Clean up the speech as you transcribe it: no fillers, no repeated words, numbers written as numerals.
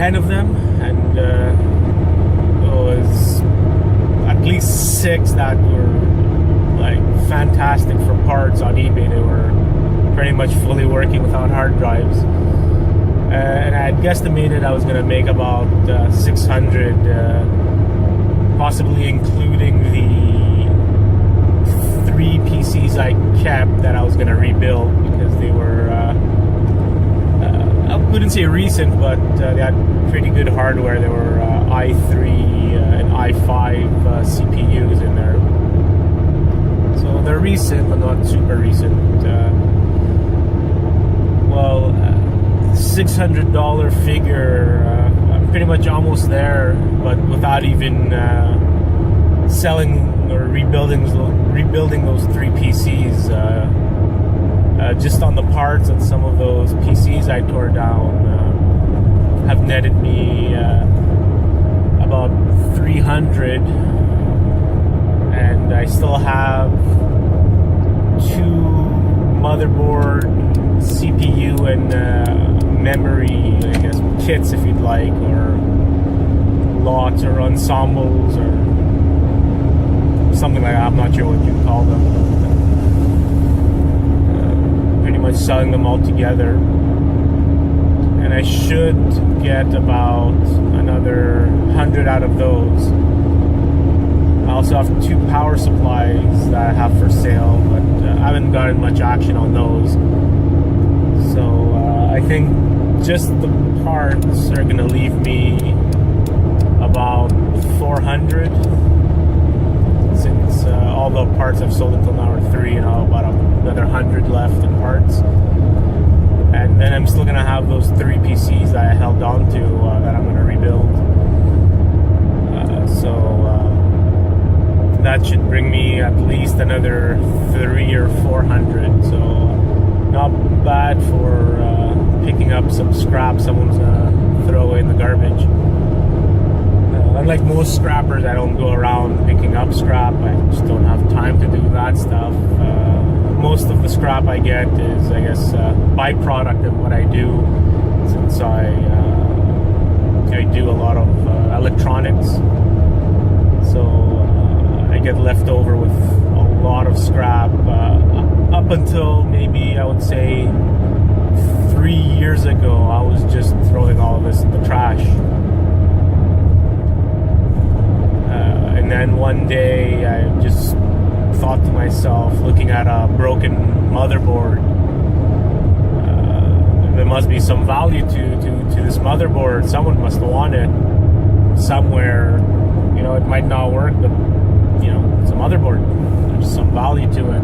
10 of them, and there was at least 6 that were like fantastic for parts on eBay. They were pretty much fully working without hard drives, and I had guesstimated I was going to make about 600, possibly including the 3 PCs I kept that I was going to rebuild, because they were I wouldn't say recent, but they had pretty good hardware. There were i3 and i5 CPUs in there. So they're recent, but not super recent. $600 figure, I'm pretty much almost there, but without even selling or rebuilding those 3 PCs. Just on the parts on some of those PCs I tore down have netted me about 300, and I still have 2 motherboard, CPU, and memory, I guess, kits if you'd like, or lots or ensembles or something like that. I'm not sure what you'd call them. Much selling them all together, and I should get about another 100 out of those. I also have 2 power supplies that I have for sale, but I haven't gotten much action on those. So I think just the parts are gonna leave me about 400, since all the parts I've sold until now are 3, and I'll about another 100 left in parts. And then I'm still gonna have those 3 PCs that I held on to that I'm gonna rebuild. That should bring me at least another 300 or 400. So not bad for picking up some scrap someone's gonna throw away in the garbage. Unlike most scrappers, I don't go around picking up scrap. I just don't have time to do that stuff. Most of the scrap I get is, I guess, a byproduct of what I do, since I do a lot of electronics. So I get left over with a lot of scrap. Up until maybe, I would say, 3 years ago, I was just throwing all of this in the trash. And then one day I just thought to myself, looking at a broken motherboard, there must be some value to this motherboard. Someone must want it somewhere. You know, it might not work, but you know, it's a motherboard. There's some value to it.